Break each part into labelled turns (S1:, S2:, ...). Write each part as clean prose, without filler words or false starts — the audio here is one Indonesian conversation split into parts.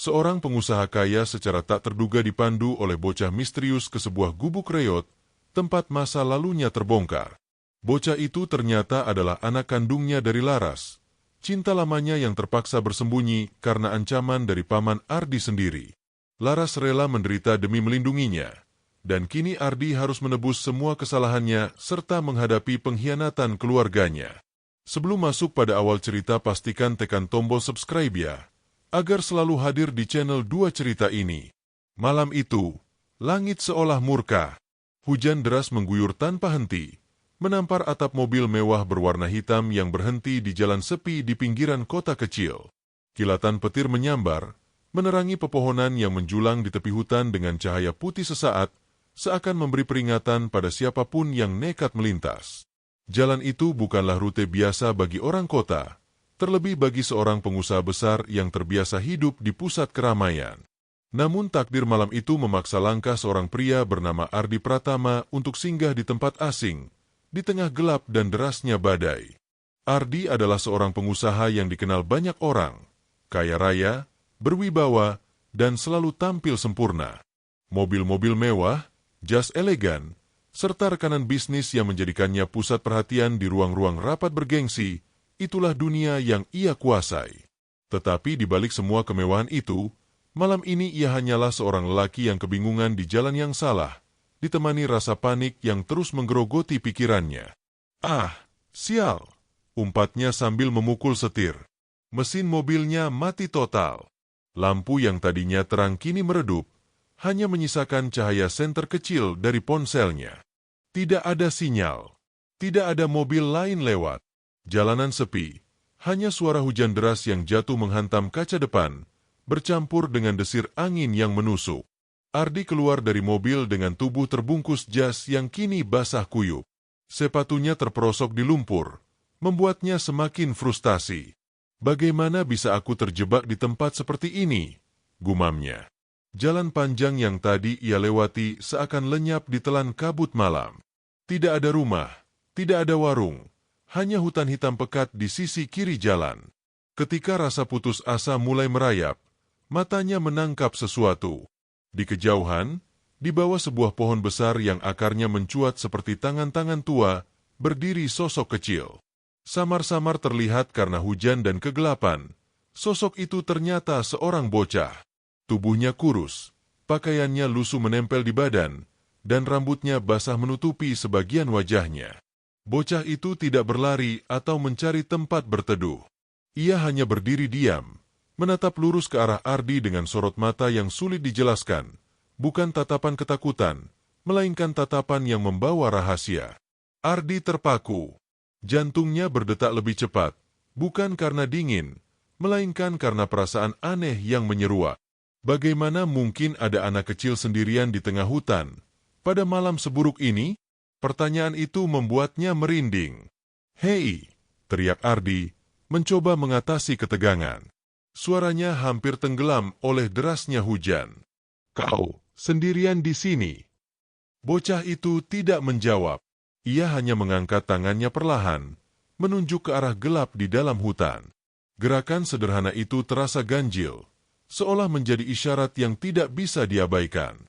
S1: Seorang pengusaha kaya secara tak terduga dipandu oleh bocah misterius ke sebuah gubuk reot, tempat masa lalunya terbongkar. Bocah itu ternyata adalah anak kandungnya dari Laras, cinta lamanya yang terpaksa bersembunyi karena ancaman dari paman Ardi sendiri. Laras rela menderita demi melindunginya, dan kini Ardi harus menebus semua kesalahannya serta menghadapi pengkhianatan keluarganya. Sebelum masuk pada awal cerita, pastikan tekan tombol subscribe ya, agar selalu hadir di channel 2 cerita ini. Malam itu, langit seolah murka. Hujan deras mengguyur tanpa henti, menampar atap mobil mewah berwarna hitam yang berhenti di jalan sepi di pinggiran kota kecil. Kilatan petir menyambar, menerangi pepohonan yang menjulang di tepi hutan dengan cahaya putih sesaat, seakan memberi peringatan pada siapapun yang nekat melintas. Jalan itu bukanlah rute biasa bagi orang kota, terlebih bagi seorang pengusaha besar yang terbiasa hidup di pusat keramaian. Namun takdir malam itu memaksa langkah seorang pria bernama Ardi Pratama untuk singgah di tempat asing, di tengah gelap dan derasnya badai. Ardi adalah seorang pengusaha yang dikenal banyak orang, kaya raya, berwibawa, dan selalu tampil sempurna. Mobil-mobil mewah, jas elegan, serta rekanan bisnis yang menjadikannya pusat perhatian di ruang-ruang rapat bergengsi, itulah dunia yang ia kuasai. Tetapi di balik semua kemewahan itu, malam ini ia hanyalah seorang lelaki yang kebingungan di jalan yang salah, ditemani rasa panik yang terus menggerogoti pikirannya. "Ah, sial!" umpatnya sambil memukul setir. Mesin mobilnya mati total. Lampu yang tadinya terang kini meredup, hanya menyisakan cahaya senter kecil dari ponselnya. Tidak ada sinyal, tidak ada mobil lain lewat. Jalanan sepi, hanya suara hujan deras yang jatuh menghantam kaca depan, bercampur dengan desir angin yang menusuk. Ardi keluar dari mobil dengan tubuh terbungkus jas yang kini basah kuyup. Sepatunya terperosok di lumpur, membuatnya semakin frustasi. "Bagaimana bisa aku terjebak di tempat seperti ini?" gumamnya. Jalan panjang yang tadi ia lewati seakan lenyap ditelan kabut malam. Tidak ada rumah, tidak ada warung, hanya hutan hitam pekat di sisi kiri jalan. Ketika rasa putus asa mulai merayap, matanya menangkap sesuatu. Di kejauhan, di bawah sebuah pohon besar yang akarnya mencuat seperti tangan-tangan tua, berdiri sosok kecil. Samar-samar terlihat karena hujan dan kegelapan. Sosok itu ternyata seorang bocah. Tubuhnya kurus, pakaiannya lusuh menempel di badan, dan rambutnya basah menutupi sebagian wajahnya. Bocah itu tidak berlari atau mencari tempat berteduh. Ia hanya berdiri diam, menatap lurus ke arah Ardi dengan sorot mata yang sulit dijelaskan, bukan tatapan ketakutan, melainkan tatapan yang membawa rahasia. Ardi terpaku. Jantungnya berdetak lebih cepat, bukan karena dingin, melainkan karena perasaan aneh yang menyeruak. Bagaimana mungkin ada anak kecil sendirian di tengah hutan pada malam seburuk ini? Pertanyaan itu membuatnya merinding. "Hei!" teriak Ardi, mencoba mengatasi ketegangan. Suaranya hampir tenggelam oleh derasnya hujan. "Kau sendirian di sini?" Bocah itu tidak menjawab. Ia hanya mengangkat tangannya perlahan, menunjuk ke arah gelap di dalam hutan. Gerakan sederhana itu terasa ganjil, seolah menjadi isyarat yang tidak bisa diabaikan.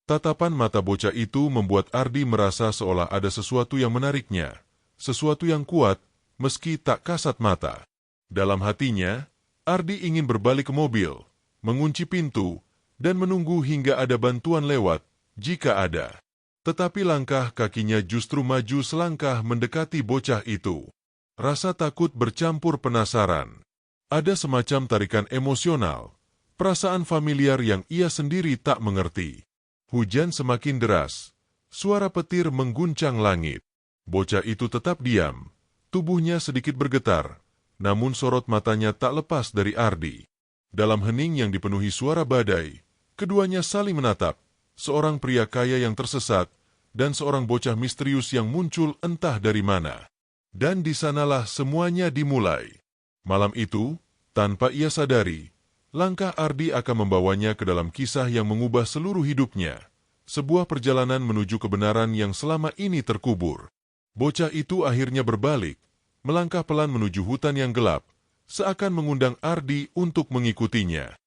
S1: Tatapan mata bocah itu membuat Ardi merasa seolah ada sesuatu yang menariknya, sesuatu yang kuat, meski tak kasat mata. Dalam hatinya, Ardi ingin berbalik ke mobil, mengunci pintu, dan menunggu hingga ada bantuan lewat, jika ada. Tetapi langkah kakinya justru maju selangkah mendekati bocah itu. Rasa takut bercampur penasaran. Ada semacam tarikan emosional, perasaan familiar yang ia sendiri tak mengerti. Hujan semakin deras, suara petir mengguncang langit. Bocah itu tetap diam, tubuhnya sedikit bergetar, namun sorot matanya tak lepas dari Ardi. Dalam hening yang dipenuhi suara badai, keduanya saling menatap, seorang pria kaya yang tersesat, dan seorang bocah misterius yang muncul entah dari mana. Dan di sanalah semuanya dimulai. Malam itu, tanpa ia sadari, langkah Ardi akan membawanya ke dalam kisah yang mengubah seluruh hidupnya. Sebuah perjalanan menuju kebenaran yang selama ini terkubur. Bocah itu akhirnya berbalik, melangkah pelan menuju hutan yang gelap, seakan mengundang Ardi untuk mengikutinya.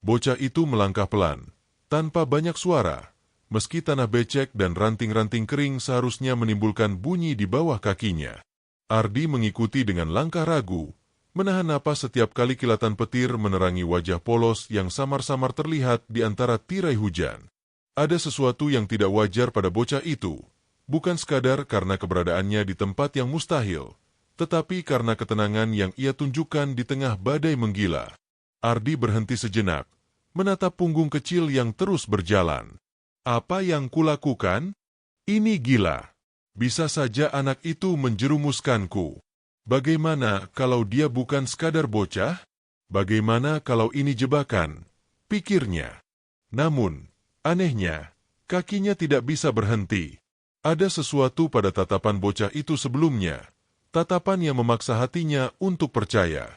S1: Bocah itu melangkah pelan, tanpa banyak suara, meski tanah becek dan ranting-ranting kering seharusnya menimbulkan bunyi di bawah kakinya. Ardi mengikuti dengan langkah ragu, menahan napas setiap kali kilatan petir menerangi wajah polos yang samar-samar terlihat di antara tirai hujan. Ada sesuatu yang tidak wajar pada bocah itu, bukan sekadar karena keberadaannya di tempat yang mustahil, tetapi karena ketenangan yang ia tunjukkan di tengah badai menggila. Ardi berhenti sejenak, menatap punggung kecil yang terus berjalan. Apa yang kulakukan? Ini gila. Bisa saja anak itu menjerumuskanku. Bagaimana kalau dia bukan sekadar bocah? Bagaimana kalau ini jebakan? Pikirnya. Namun, anehnya, kakinya tidak bisa berhenti. Ada sesuatu pada tatapan bocah itu sebelumnya, tatapan yang memaksa hatinya untuk percaya.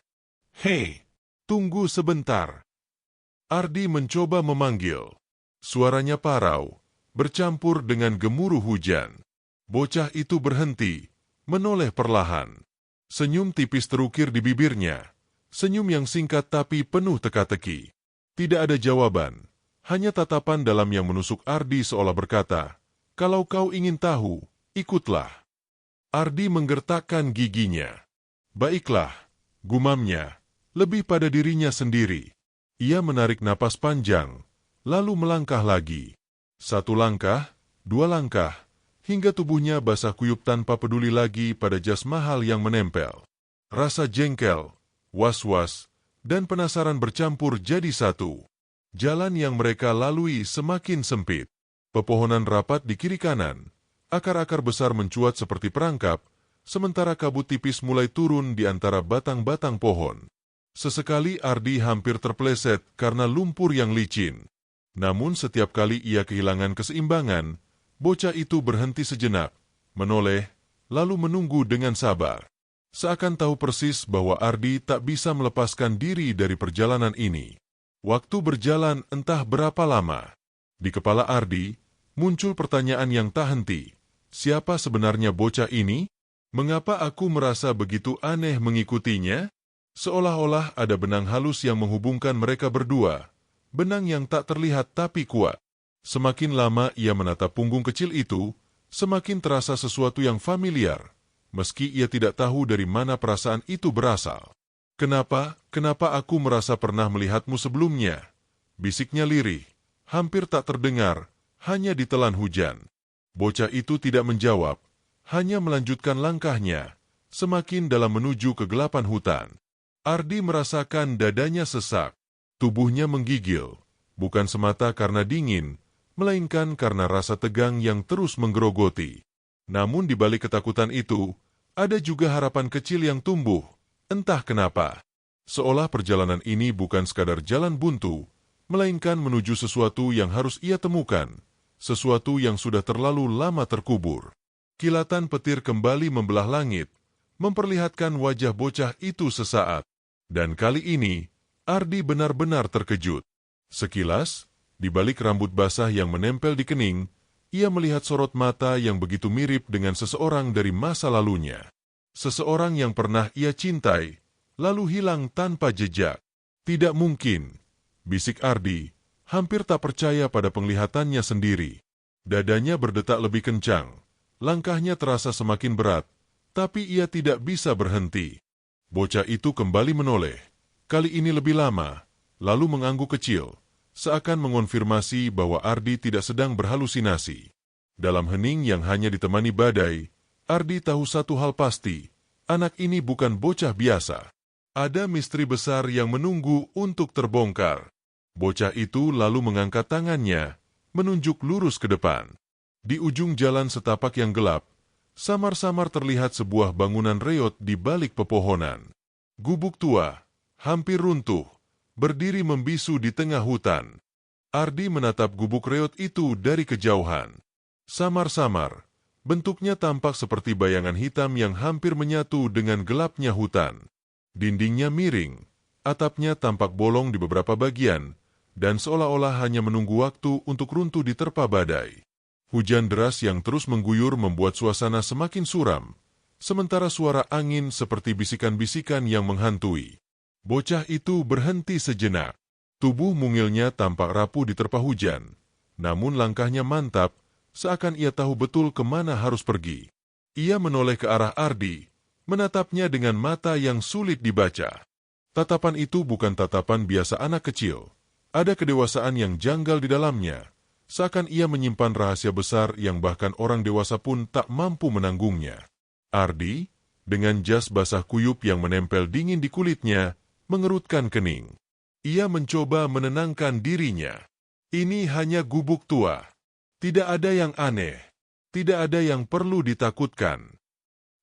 S1: Hei, tunggu sebentar. Ardi mencoba memanggil. Suaranya parau, bercampur dengan gemuruh hujan. Bocah itu berhenti, menoleh perlahan. Senyum tipis terukir di bibirnya, senyum yang singkat tapi penuh teka-teki. Tidak ada jawaban, hanya tatapan dalam yang menusuk Ardi seolah berkata, "Kalau kau ingin tahu, ikutlah." Ardi menggertakkan giginya. "Baiklah," gumamnya, lebih pada dirinya sendiri. Ia menarik napas panjang, lalu melangkah lagi. 1 langkah, 2 langkah, hingga tubuhnya basah kuyup tanpa peduli lagi pada jas mahal yang menempel. Rasa jengkel, was-was, dan penasaran bercampur jadi satu. Jalan yang mereka lalui semakin sempit. Pepohonan rapat di kiri kanan, akar-akar besar mencuat seperti perangkap, sementara kabut tipis mulai turun di antara batang-batang pohon. Sesekali Ardi hampir terpeleset karena lumpur yang licin. Namun setiap kali ia kehilangan keseimbangan, bocah itu berhenti sejenak, menoleh, lalu menunggu dengan sabar. Seakan tahu persis bahwa Ardi tak bisa melepaskan diri dari perjalanan ini. Waktu berjalan entah berapa lama. Di kepala Ardi, muncul pertanyaan yang tak henti. Siapa sebenarnya bocah ini? Mengapa aku merasa begitu aneh mengikutinya? Seolah-olah ada benang halus yang menghubungkan mereka berdua. Benang yang tak terlihat tapi kuat. Semakin lama ia menatap punggung kecil itu, semakin terasa sesuatu yang familiar, meski ia tidak tahu dari mana perasaan itu berasal. Kenapa aku merasa pernah melihatmu sebelumnya?" Bisiknya lirih, hampir tak terdengar, hanya ditelan hujan. Bocah itu tidak menjawab, hanya melanjutkan langkahnya, semakin dalam menuju kegelapan hutan. Ardi merasakan dadanya sesak, tubuhnya menggigil, bukan semata karena dingin, melainkan karena rasa tegang yang terus menggerogoti. Namun di balik ketakutan itu, ada juga harapan kecil yang tumbuh, entah kenapa. Seolah perjalanan ini bukan sekadar jalan buntu, melainkan menuju sesuatu yang harus ia temukan, sesuatu yang sudah terlalu lama terkubur. Kilatan petir kembali membelah langit, memperlihatkan wajah bocah itu sesaat. Dan kali ini, Ardi benar-benar terkejut. Sekilas, di balik rambut basah yang menempel di kening, ia melihat sorot mata yang begitu mirip dengan seseorang dari masa lalunya. Seseorang yang pernah ia cintai, lalu hilang tanpa jejak. Tidak mungkin, bisik Ardi, hampir tak percaya pada penglihatannya sendiri. Dadanya berdetak lebih kencang, langkahnya terasa semakin berat, tapi ia tidak bisa berhenti. Bocah itu kembali menoleh, kali ini lebih lama, lalu mengangguk kecil, seakan mengonfirmasi bahwa Ardi tidak sedang berhalusinasi. Dalam hening yang hanya ditemani badai, Ardi tahu satu hal pasti, anak ini bukan bocah biasa. Ada misteri besar yang menunggu untuk terbongkar. Bocah itu lalu mengangkat tangannya, menunjuk lurus ke depan. Di ujung jalan setapak yang gelap, samar-samar terlihat sebuah bangunan reot di balik pepohonan. Gubuk tua, hampir runtuh, berdiri membisu di tengah hutan. Ardi menatap gubuk reot itu dari kejauhan. Samar-samar, bentuknya tampak seperti bayangan hitam yang hampir menyatu dengan gelapnya hutan. Dindingnya miring, atapnya tampak bolong di beberapa bagian, dan seolah-olah hanya menunggu waktu untuk runtuh diterpa badai. Hujan deras yang terus mengguyur membuat suasana semakin suram, sementara suara angin seperti bisikan-bisikan yang menghantui. Bocah itu berhenti sejenak. Tubuh mungilnya tampak rapuh diterpa hujan, namun langkahnya mantap, seakan ia tahu betul kemana harus pergi. Ia menoleh ke arah Ardi, menatapnya dengan mata yang sulit dibaca. Tatapan itu bukan tatapan biasa anak kecil. Ada kedewasaan yang janggal di dalamnya, seakan ia menyimpan rahasia besar yang bahkan orang dewasa pun tak mampu menanggungnya. Ardi, dengan jas basah kuyup yang menempel dingin di kulitnya, mengerutkan kening. Ia mencoba menenangkan dirinya. Ini hanya gubuk tua. Tidak ada yang aneh. Tidak ada yang perlu ditakutkan.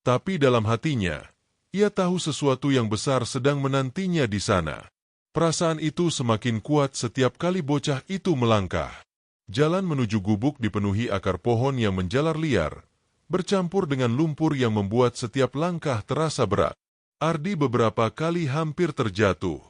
S1: Tapi dalam hatinya, ia tahu sesuatu yang besar sedang menantinya di sana. Perasaan itu semakin kuat setiap kali bocah itu melangkah. Jalan menuju gubuk dipenuhi akar pohon yang menjalar liar, bercampur dengan lumpur yang membuat setiap langkah terasa berat. Ardi beberapa kali hampir terjatuh.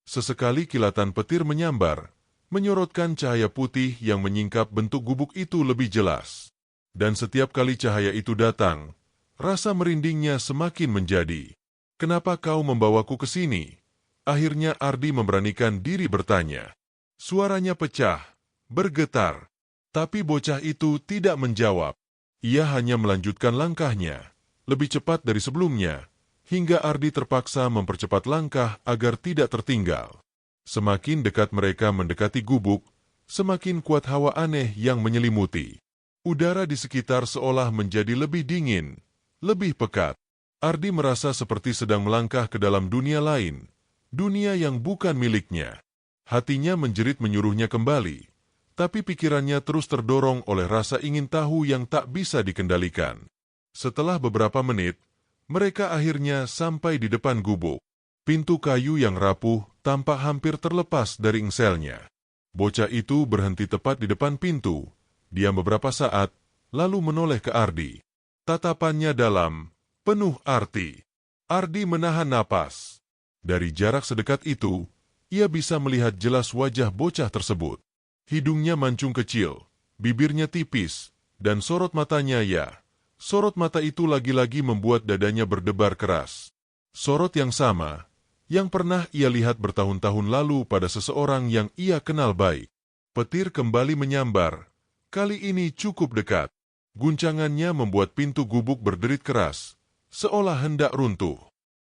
S1: Sesekali kilatan petir menyambar, menyorotkan cahaya putih yang menyingkap bentuk gubuk itu lebih jelas. Dan setiap kali cahaya itu datang, rasa merindingnya semakin menjadi. "Kenapa kau membawaku ke sini?" Akhirnya Ardi memberanikan diri bertanya. Suaranya pecah, bergetar. Tapi bocah itu tidak menjawab. Ia hanya melanjutkan langkahnya, lebih cepat dari sebelumnya, hingga Ardi terpaksa mempercepat langkah agar tidak tertinggal. Semakin dekat mereka mendekati gubuk, semakin kuat hawa aneh yang menyelimuti. Udara di sekitar seolah menjadi lebih dingin, lebih pekat. Ardi merasa seperti sedang melangkah ke dalam dunia lain, dunia yang bukan miliknya. Hatinya menjerit menyuruhnya kembali, tapi pikirannya terus terdorong oleh rasa ingin tahu yang tak bisa dikendalikan. Setelah beberapa menit, mereka akhirnya sampai di depan gubuk. Pintu kayu yang rapuh tampak hampir terlepas dari engselnya. Bocah itu berhenti tepat di depan pintu, diam beberapa saat, lalu menoleh ke Ardi. Tatapannya dalam, penuh arti. Ardi menahan napas. Dari jarak sedekat itu, ia bisa melihat jelas wajah bocah tersebut. Hidungnya mancung kecil, bibirnya tipis, dan sorot matanya sorot mata itu lagi-lagi membuat dadanya berdebar keras. Sorot yang sama, yang pernah ia lihat bertahun-tahun lalu pada seseorang yang ia kenal baik. Petir kembali menyambar, kali ini cukup dekat. Guncangannya membuat pintu gubuk berderit keras, seolah hendak runtuh.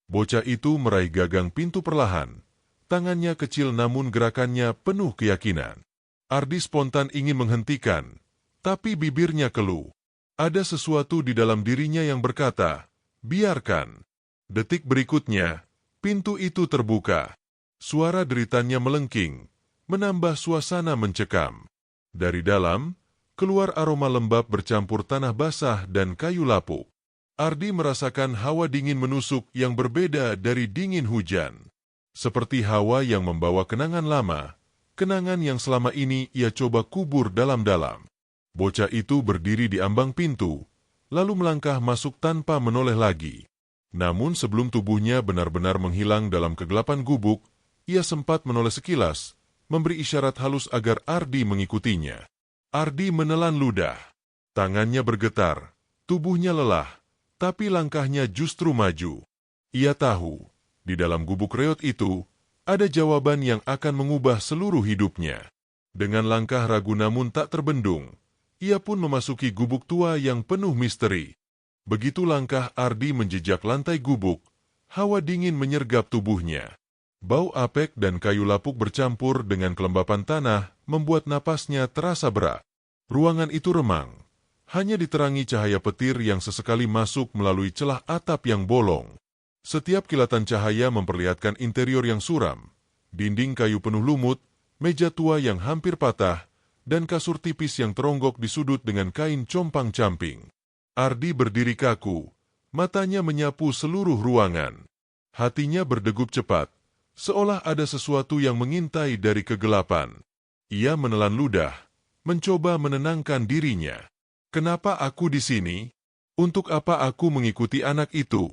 S1: Bocah itu meraih gagang pintu perlahan. Tangannya kecil namun gerakannya penuh keyakinan. Ardi spontan ingin menghentikan, tapi bibirnya keluh. Ada sesuatu di dalam dirinya yang berkata, "Biarkan." Detik berikutnya, pintu itu terbuka. Suara deritannya melengking, menambah suasana mencekam. Dari dalam, keluar aroma lembab bercampur tanah basah dan kayu lapuk. Ardi merasakan hawa dingin menusuk yang berbeda dari dingin hujan. Seperti hawa yang membawa kenangan lama, kenangan yang selama ini ia coba kubur dalam-dalam. Bocah itu berdiri di ambang pintu, lalu melangkah masuk tanpa menoleh lagi. Namun sebelum tubuhnya benar-benar menghilang dalam kegelapan gubuk, ia sempat menoleh sekilas, memberi isyarat halus agar Ardi mengikutinya. Ardi menelan ludah. Tangannya bergetar, tubuhnya lelah, tapi langkahnya justru maju. Ia tahu, di dalam gubuk reot itu, ada jawaban yang akan mengubah seluruh hidupnya. Dengan langkah ragu namun tak terbendung, ia pun memasuki gubuk tua yang penuh misteri. Begitu langkah Ardi menjejak lantai gubuk, hawa dingin menyergap tubuhnya. Bau apek dan kayu lapuk bercampur dengan kelembapan tanah membuat napasnya terasa berat. Ruangan itu remang, hanya diterangi cahaya petir yang sesekali masuk melalui celah atap yang bolong. Setiap kilatan cahaya memperlihatkan interior yang suram, dinding kayu penuh lumut, meja tua yang hampir patah, dan kasur tipis yang teronggok di sudut dengan kain compang-camping. Ardi berdiri kaku, matanya menyapu seluruh ruangan. Hatinya berdegup cepat, seolah ada sesuatu yang mengintai dari kegelapan. Ia menelan ludah, mencoba menenangkan dirinya. "Kenapa aku di sini? Untuk apa aku mengikuti anak itu?"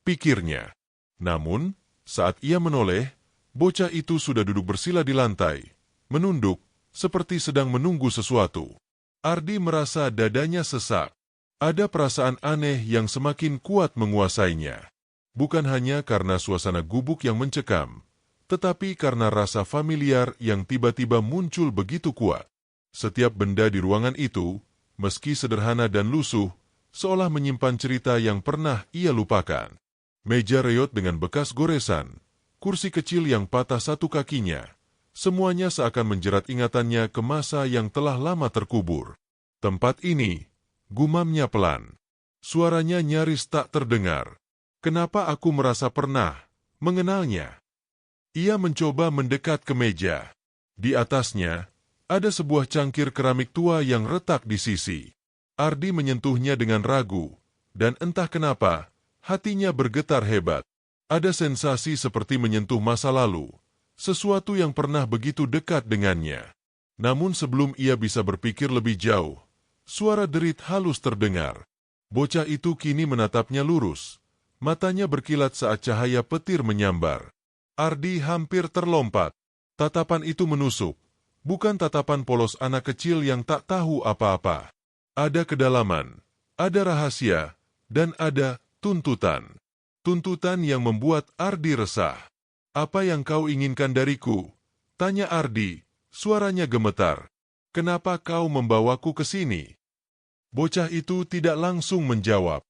S1: pikirnya. Namun, saat ia menoleh, bocah itu sudah duduk bersila di lantai, menunduk, seperti sedang menunggu sesuatu. Ardi merasa dadanya sesak. Ada perasaan aneh yang semakin kuat menguasainya. Bukan hanya karena suasana gubuk yang mencekam, tetapi karena rasa familiar yang tiba-tiba muncul begitu kuat. Setiap benda di ruangan itu, meski sederhana dan lusuh, seolah menyimpan cerita yang pernah ia lupakan. Meja reot dengan bekas goresan, kursi kecil yang patah satu kakinya, semuanya seakan menjerat ingatannya ke masa yang telah lama terkubur. Tempat ini, gumamnya pelan. Suaranya nyaris tak terdengar. Kenapa aku merasa pernah mengenalnya? Ia mencoba mendekat ke meja. Di atasnya, ada sebuah cangkir keramik tua yang retak di sisi. Ardi menyentuhnya dengan ragu, dan entah kenapa, hatinya bergetar hebat. Ada sensasi seperti menyentuh masa lalu, sesuatu yang pernah begitu dekat dengannya. Namun sebelum ia bisa berpikir lebih jauh, suara derit halus terdengar. Bocah itu kini menatapnya lurus. Matanya berkilat saat cahaya petir menyambar. Ardi hampir terlompat. Tatapan itu menusuk. Bukan tatapan polos anak kecil yang tak tahu apa-apa. Ada kedalaman, ada rahasia, dan ada tuntutan. Tuntutan yang membuat Ardi resah. Apa yang kau inginkan dariku? Tanya Ardi, suaranya gemetar. Kenapa kau membawaku ke sini? Bocah itu tidak langsung menjawab.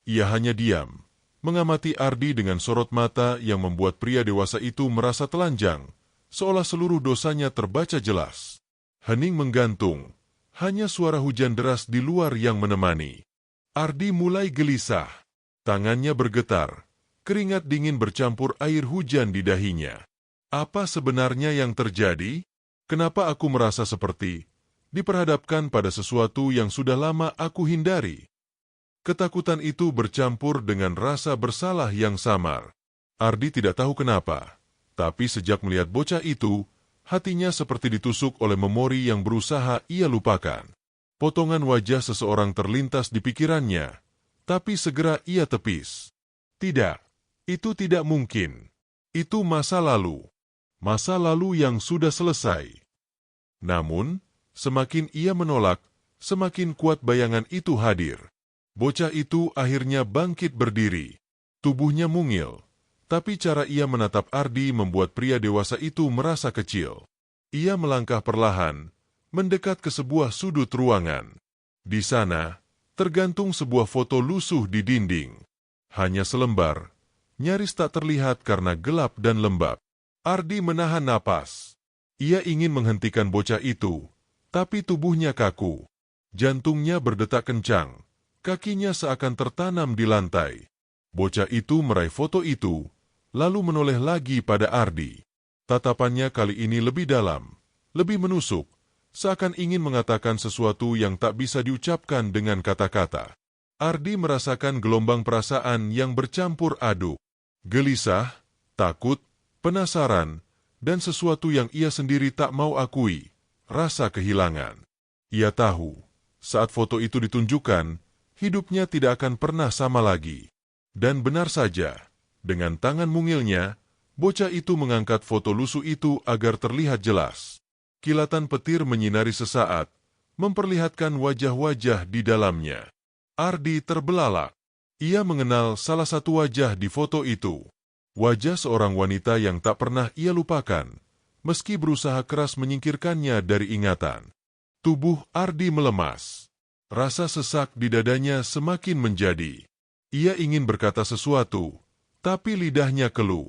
S1: Ia hanya diam, mengamati Ardi dengan sorot mata yang membuat pria dewasa itu merasa telanjang, seolah seluruh dosanya terbaca jelas. Hening menggantung, hanya suara hujan deras di luar yang menemani. Ardi mulai gelisah, tangannya bergetar, keringat dingin bercampur air hujan di dahinya. Apa sebenarnya yang terjadi? Kenapa aku merasa seperti diperhadapkan pada sesuatu yang sudah lama aku hindari? Ketakutan itu bercampur dengan rasa bersalah yang samar. Ardi tidak tahu kenapa, tapi sejak melihat bocah itu, hatinya seperti ditusuk oleh memori yang berusaha ia lupakan. Potongan wajah seseorang terlintas di pikirannya, tapi segera ia tepis. Tidak, itu tidak mungkin. Itu masa lalu. Masa lalu yang sudah selesai. Namun, semakin ia menolak, semakin kuat bayangan itu hadir. Bocah itu akhirnya bangkit berdiri. Tubuhnya mungil, tapi cara ia menatap Ardi membuat pria dewasa itu merasa kecil. Ia melangkah perlahan, mendekat ke sebuah sudut ruangan. Di sana, tergantung sebuah foto lusuh di dinding. Hanya selembar, nyaris tak terlihat karena gelap dan lembab. Ardi menahan napas. Ia ingin menghentikan bocah itu, tapi tubuhnya kaku. Jantungnya berdetak kencang, kakinya seakan tertanam di lantai. Bocah itu meraih foto itu, lalu menoleh lagi pada Ardi. Tatapannya kali ini lebih dalam, lebih menusuk, seakan ingin mengatakan sesuatu yang tak bisa diucapkan dengan kata-kata. Ardi merasakan gelombang perasaan yang bercampur aduk. Gelisah, takut, penasaran, dan sesuatu yang ia sendiri tak mau akui. Rasa kehilangan. Ia tahu, saat foto itu ditunjukkan, hidupnya tidak akan pernah sama lagi. Dan benar saja, dengan tangan mungilnya, bocah itu mengangkat foto lusuh itu agar terlihat jelas. Kilatan petir menyinari sesaat, memperlihatkan wajah-wajah di dalamnya. Ardi terbelalak. Ia mengenal salah satu wajah di foto itu. Wajah seorang wanita yang tak pernah ia lupakan, meski berusaha keras menyingkirkannya dari ingatan. Tubuh Ardi melemas. Rasa sesak di dadanya semakin menjadi. Ia ingin berkata sesuatu, tapi lidahnya keluh.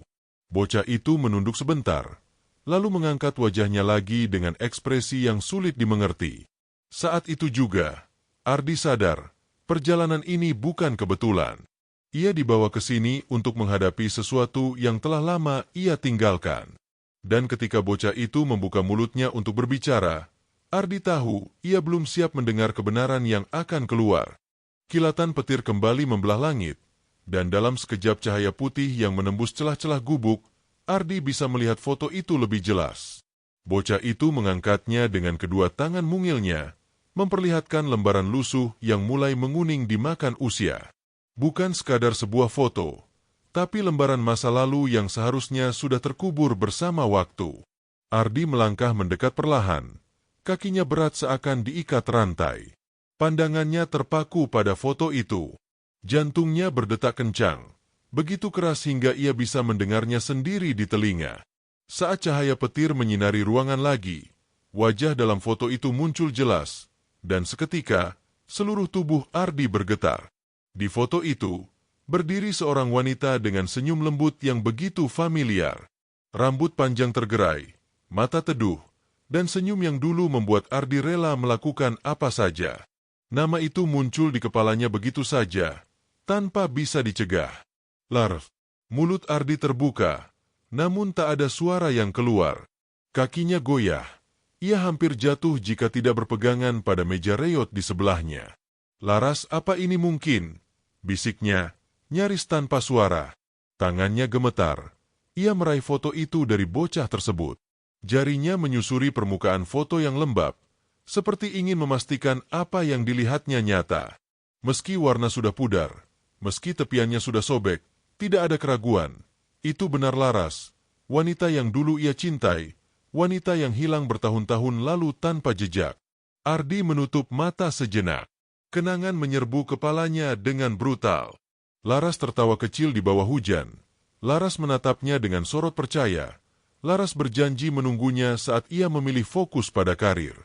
S1: Bocah itu menunduk sebentar, lalu mengangkat wajahnya lagi dengan ekspresi yang sulit dimengerti. Saat itu juga, Ardi sadar, perjalanan ini bukan kebetulan. Ia dibawa ke sini untuk menghadapi sesuatu yang telah lama ia tinggalkan. Dan ketika bocah itu membuka mulutnya untuk berbicara, Ardi tahu ia belum siap mendengar kebenaran yang akan keluar. Kilatan petir kembali membelah langit, dan dalam sekejap cahaya putih yang menembus celah-celah gubuk, Ardi bisa melihat foto itu lebih jelas. Bocah itu mengangkatnya dengan kedua tangan mungilnya, memperlihatkan lembaran lusuh yang mulai menguning dimakan usia. Bukan sekadar sebuah foto, tapi lembaran masa lalu yang seharusnya sudah terkubur bersama waktu. Ardi melangkah mendekat perlahan, kakinya berat seakan diikat rantai. Pandangannya terpaku pada foto itu. Jantungnya berdetak kencang, begitu keras hingga ia bisa mendengarnya sendiri di telinga. Saat cahaya petir menyinari ruangan lagi, wajah dalam foto itu muncul jelas, dan seketika, seluruh tubuh Ardi bergetar. Di foto itu, berdiri seorang wanita dengan senyum lembut yang begitu familiar. Rambut panjang tergerai, mata teduh, dan senyum yang dulu membuat Ardi rela melakukan apa saja. Nama itu muncul di kepalanya begitu saja, tanpa bisa dicegah. Larv. Mulut Ardi terbuka, namun tak ada suara yang keluar. Kakinya goyah. Ia hampir jatuh jika tidak berpegangan pada meja reot di sebelahnya. Laras, apa ini mungkin? Bisiknya, nyaris tanpa suara. Tangannya gemetar. Ia meraih foto itu dari bocah tersebut. Jarinya menyusuri permukaan foto yang lembab, seperti ingin memastikan apa yang dilihatnya nyata. Meski warna sudah pudar, meski tepiannya sudah sobek, tidak ada keraguan. Itu benar Laras, wanita yang dulu ia cintai, wanita yang hilang bertahun-tahun lalu tanpa jejak. Ardi menutup mata sejenak. Kenangan menyerbu kepalanya dengan brutal. Laras tertawa kecil di bawah hujan. Laras menatapnya dengan sorot percaya. Laras berjanji menunggunya saat ia memilih fokus pada karir.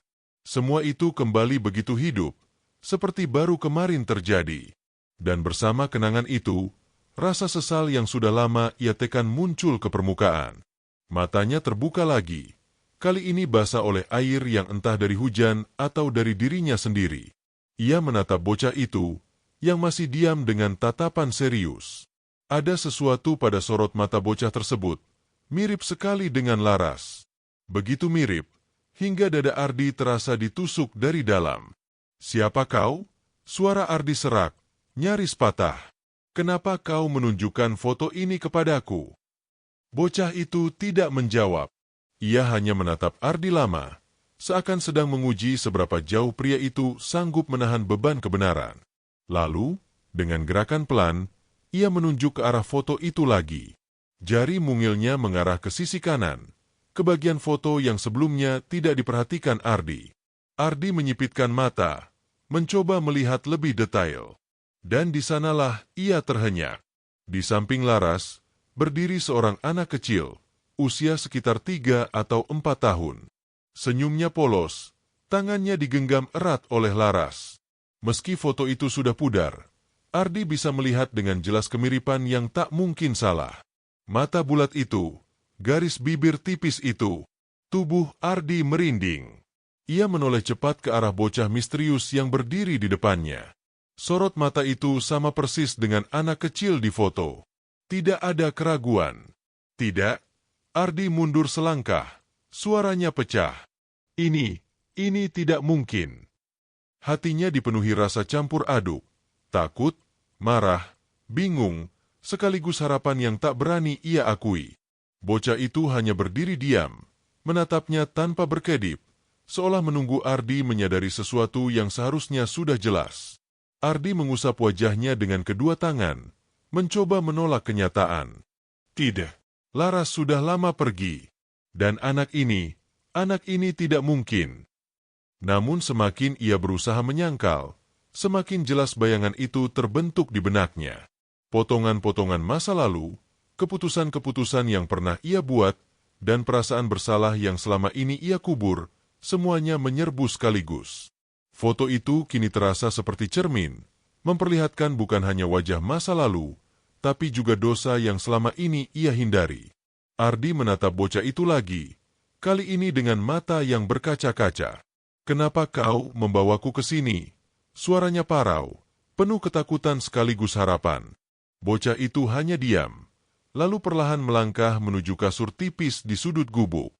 S1: Semua itu kembali begitu hidup, seperti baru kemarin terjadi. Dan bersama kenangan itu, rasa sesal yang sudah lama ia tekan muncul ke permukaan. Matanya terbuka lagi, kali ini basah oleh air yang entah dari hujan atau dari dirinya sendiri. Ia menatap bocah itu, yang masih diam dengan tatapan serius. Ada sesuatu pada sorot mata bocah tersebut, mirip sekali dengan Laras. Begitu mirip, hingga dada Ardi terasa ditusuk dari dalam. "Siapa kau?" Suara Ardi serak, nyaris patah. "Kenapa kau menunjukkan foto ini kepadaku?" Bocah itu tidak menjawab. Ia hanya menatap Ardi lama, seakan sedang menguji seberapa jauh pria itu sanggup menahan beban kebenaran. Lalu, dengan gerakan pelan, ia menunjuk ke arah foto itu lagi. Jari mungilnya mengarah ke sisi kanan, ke bagian foto yang sebelumnya tidak diperhatikan Ardi. Ardi menyipitkan mata, mencoba melihat lebih detail. Dan di sanalah ia terhenyak. Di samping Laras, berdiri seorang anak kecil, usia sekitar 3 atau 4 tahun. Senyumnya polos, tangannya digenggam erat oleh Laras. Meski foto itu sudah pudar, Ardi bisa melihat dengan jelas kemiripan yang tak mungkin salah. Mata bulat itu, garis bibir tipis itu, tubuh Ardi merinding. Ia menoleh cepat ke arah bocah misterius yang berdiri di depannya. Sorot mata itu sama persis dengan anak kecil di foto. Tidak ada keraguan. "Tidak." Ardi mundur selangkah. Suaranya pecah. Ini tidak mungkin." Hatinya dipenuhi rasa campur aduk. Takut, marah, bingung, sekaligus harapan yang tak berani ia akui. Bocah itu hanya berdiri diam, menatapnya tanpa berkedip, seolah menunggu Ardi menyadari sesuatu yang seharusnya sudah jelas. Ardi mengusap wajahnya dengan kedua tangan, mencoba menolak kenyataan. Tidak, Laras sudah lama pergi. Dan anak ini tidak mungkin. Namun semakin ia berusaha menyangkal, semakin jelas bayangan itu terbentuk di benaknya. Potongan-potongan masa lalu, keputusan-keputusan yang pernah ia buat, dan perasaan bersalah yang selama ini ia kubur, semuanya menyerbu sekaligus. Foto itu kini terasa seperti cermin, memperlihatkan bukan hanya wajah masa lalu, tapi juga dosa yang selama ini ia hindari. Ardi menatap bocah itu lagi, kali ini dengan mata yang berkaca-kaca. "Kenapa kau membawaku ke sini?" Suaranya parau, penuh ketakutan sekaligus harapan. Bocah itu hanya diam, lalu perlahan melangkah menuju kasur tipis di sudut gubuk.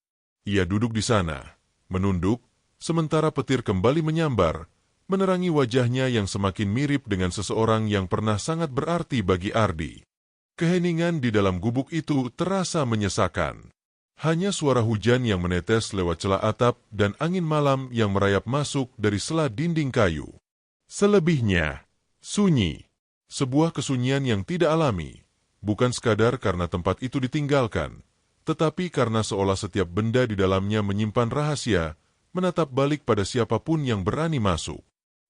S1: Ia duduk di sana, menunduk, sementara petir kembali menyambar, menerangi wajahnya yang semakin mirip dengan seseorang yang pernah sangat berarti bagi Ardi. Keheningan di dalam gubuk itu terasa menyesakan. Hanya suara hujan yang menetes lewat celah atap dan angin malam yang merayap masuk dari sela dinding kayu. Selebihnya, sunyi. Sebuah kesunyian yang tidak alami, bukan sekadar karena tempat itu ditinggalkan, tetapi karena seolah setiap benda di dalamnya menyimpan rahasia, menatap balik pada siapapun yang berani masuk.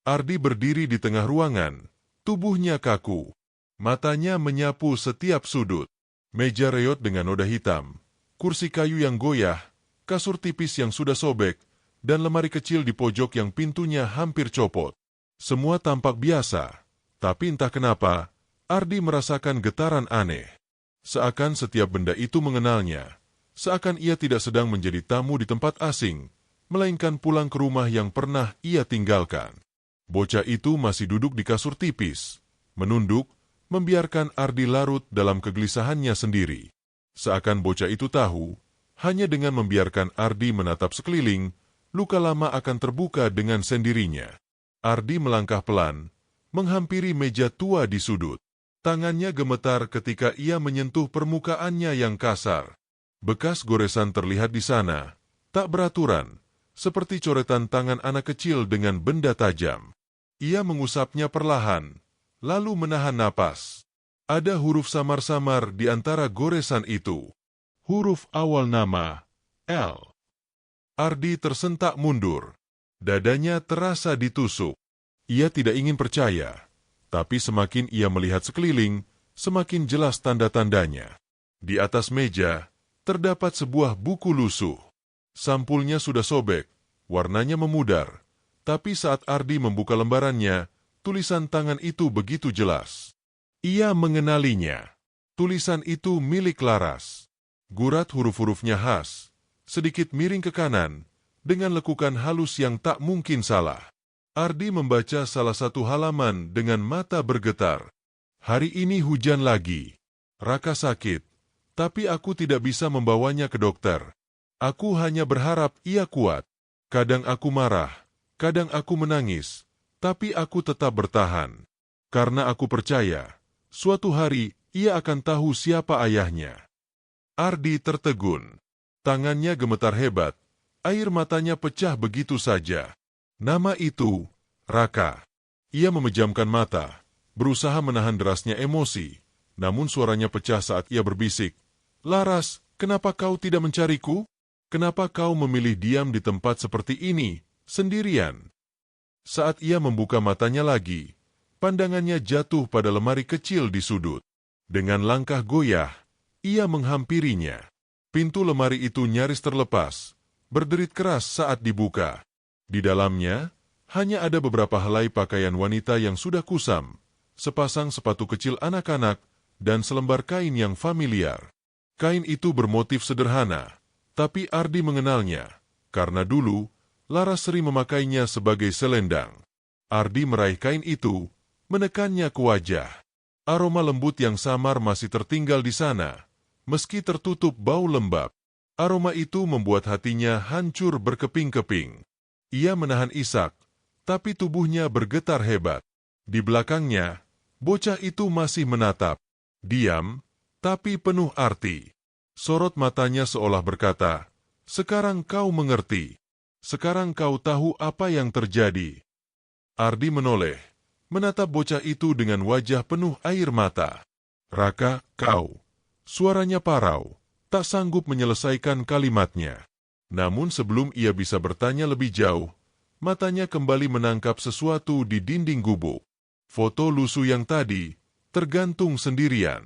S1: Ardi berdiri di tengah ruangan, tubuhnya kaku. Matanya menyapu setiap sudut. Meja reot dengan noda hitam, kursi kayu yang goyah, kasur tipis yang sudah sobek, dan lemari kecil di pojok yang pintunya hampir copot. Semua tampak biasa, tapi entah kenapa, Ardi merasakan getaran aneh. Seakan setiap benda itu mengenalnya, seakan ia tidak sedang menjadi tamu di tempat asing, melainkan pulang ke rumah yang pernah ia tinggalkan. Bocah itu masih duduk di kasur tipis, menunduk, membiarkan Ardi larut dalam kegelisahannya sendiri. Seakan bocah itu tahu, hanya dengan membiarkan Ardi menatap sekeliling, luka lama akan terbuka dengan sendirinya. Ardi melangkah pelan, menghampiri meja tua di sudut. Tangannya gemetar ketika ia menyentuh permukaannya yang kasar. Bekas goresan terlihat di sana, tak beraturan, seperti coretan tangan anak kecil dengan benda tajam. Ia mengusapnya perlahan, lalu menahan napas. Ada huruf samar-samar di antara goresan itu. Huruf awal nama, L. Ardi tersentak mundur. Dadanya terasa ditusuk. Ia tidak ingin percaya, tapi semakin ia melihat sekeliling, semakin jelas tanda-tandanya. Di atas meja, terdapat sebuah buku lusuh. Sampulnya sudah sobek, warnanya memudar, tapi saat Ardi membuka lembarannya, tulisan tangan itu begitu jelas. Ia mengenalinya. Tulisan itu milik Laras. Gurat huruf-hurufnya khas, sedikit miring ke kanan, dengan lekukan halus yang tak mungkin salah. Ardi membaca salah satu halaman dengan mata bergetar. Hari ini hujan lagi. Raka sakit, tapi aku tidak bisa membawanya ke dokter. Aku hanya berharap ia kuat. Kadang aku marah, kadang aku menangis, tapi aku tetap bertahan. Karena aku percaya, suatu hari ia akan tahu siapa ayahnya. Ardi tertegun. Tangannya gemetar hebat. Air matanya pecah begitu saja. Nama itu, Raka. Ia memejamkan mata, berusaha menahan derasnya emosi, namun suaranya pecah saat ia berbisik. Laras, kenapa kau tidak mencariku? Kenapa kau memilih diam di tempat seperti ini, sendirian? Saat ia membuka matanya lagi, pandangannya jatuh pada lemari kecil di sudut. Dengan langkah goyah, ia menghampirinya. Pintu lemari itu nyaris terlepas, berderit keras saat dibuka. Di dalamnya, hanya ada beberapa helai pakaian wanita yang sudah kusam, sepasang sepatu kecil anak-anak, dan selembar kain yang familiar. Kain itu bermotif sederhana, tapi Ardi mengenalnya, karena dulu, Laras sering memakainya sebagai selendang. Ardi meraih kain itu, menekannya ke wajah. Aroma lembut yang samar masih tertinggal di sana, meski tertutup bau lembab. Aroma itu membuat hatinya hancur berkeping-keping. Ia menahan isak, tapi tubuhnya bergetar hebat. Di belakangnya, bocah itu masih menatap. Diam, tapi penuh arti. Sorot matanya seolah berkata, "Sekarang kau mengerti. Sekarang kau tahu apa yang terjadi." Ardi menoleh, menatap bocah itu dengan wajah penuh air mata. "Raka, kau." Suaranya parau, tak sanggup menyelesaikan kalimatnya. Namun sebelum ia bisa bertanya lebih jauh, matanya kembali menangkap sesuatu di dinding gubuk. Foto lusuh yang tadi tergantung sendirian.